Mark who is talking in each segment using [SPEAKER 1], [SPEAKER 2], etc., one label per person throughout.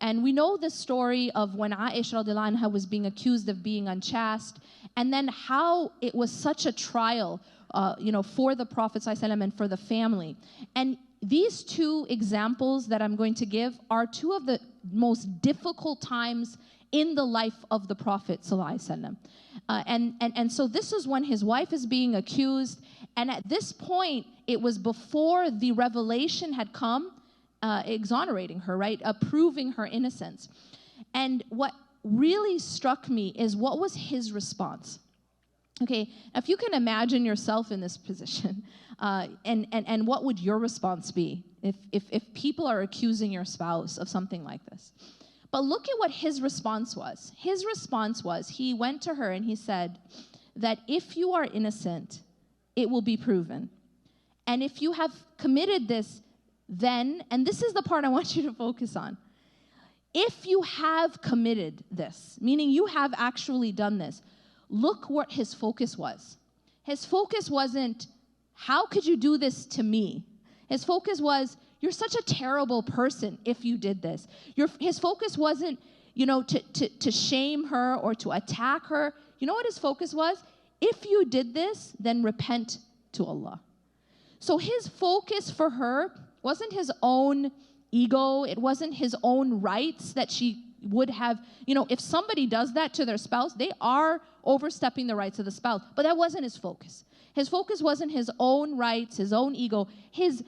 [SPEAKER 1] And we know the story of when Aisha radiallahu anha was being accused of being unchaste, and then how it was such a trial, for the Prophet ﷺ and for the family. And these two examples that I'm going to give are two of the most difficult times in the life of the Prophet ﷺ. And so this is when his wife is being accused, and at this point, it was before the revelation had come, exonerating her, right? Proving her innocence. And what really struck me is what was his response. Okay, if you can imagine yourself in this position, and what would your response be if people are accusing your spouse of something like this? But look at what his response was. His response was, he went to her and he said that if you are innocent, it will be proven. And if you have committed this, then, and this is the part I want you to focus on, if you have committed this, meaning you have actually done this, look what his focus was. His focus wasn't, how could you do this to me? His focus was, you're such a terrible person if you did this. His focus wasn't, to shame her or to attack her. You know what his focus was? If you did this, then repent to Allah. So his focus for her wasn't his own ego. It wasn't his own rights that she would have. If somebody does that to their spouse, they are overstepping the rights of the spouse. But that wasn't his focus. His focus wasn't his own rights, his own ego. His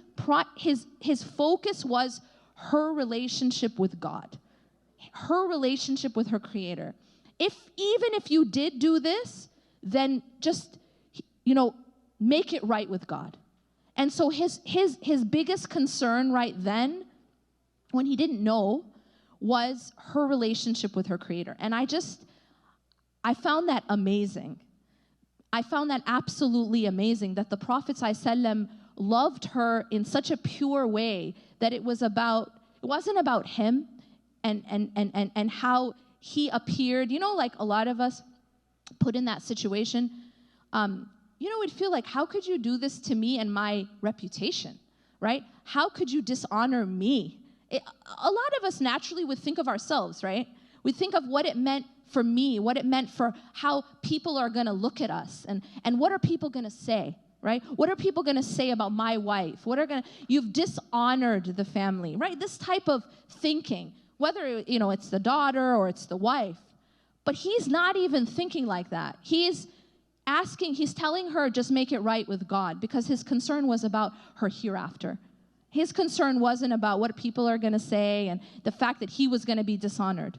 [SPEAKER 1] focus was her relationship with God, her relationship with her Creator. Even if you did do this, then just, make it right with God. And so his biggest concern right then, when he didn't know, was her relationship with her Creator. And I found that amazing. I found that absolutely amazing, that the Prophet ﷺ loved her in such a pure way that it wasn't about him and how he appeared. Like a lot of us put in that situation, we'd feel like, how could you do this to me and my reputation, right? How could you dishonor me? A lot of us naturally would think of ourselves, right? We think of what it meant for me, what it meant for how people are going to look at us, and what are people going to say, right? What are people going to say about my wife? You've dishonored the family, right? This type of thinking, whether it's the daughter or it's the wife. But he's not even thinking like that. He's telling her, just make it right with God, because his concern was about her hereafter. His concern wasn't about what people are going to say and the fact that he was going to be dishonored.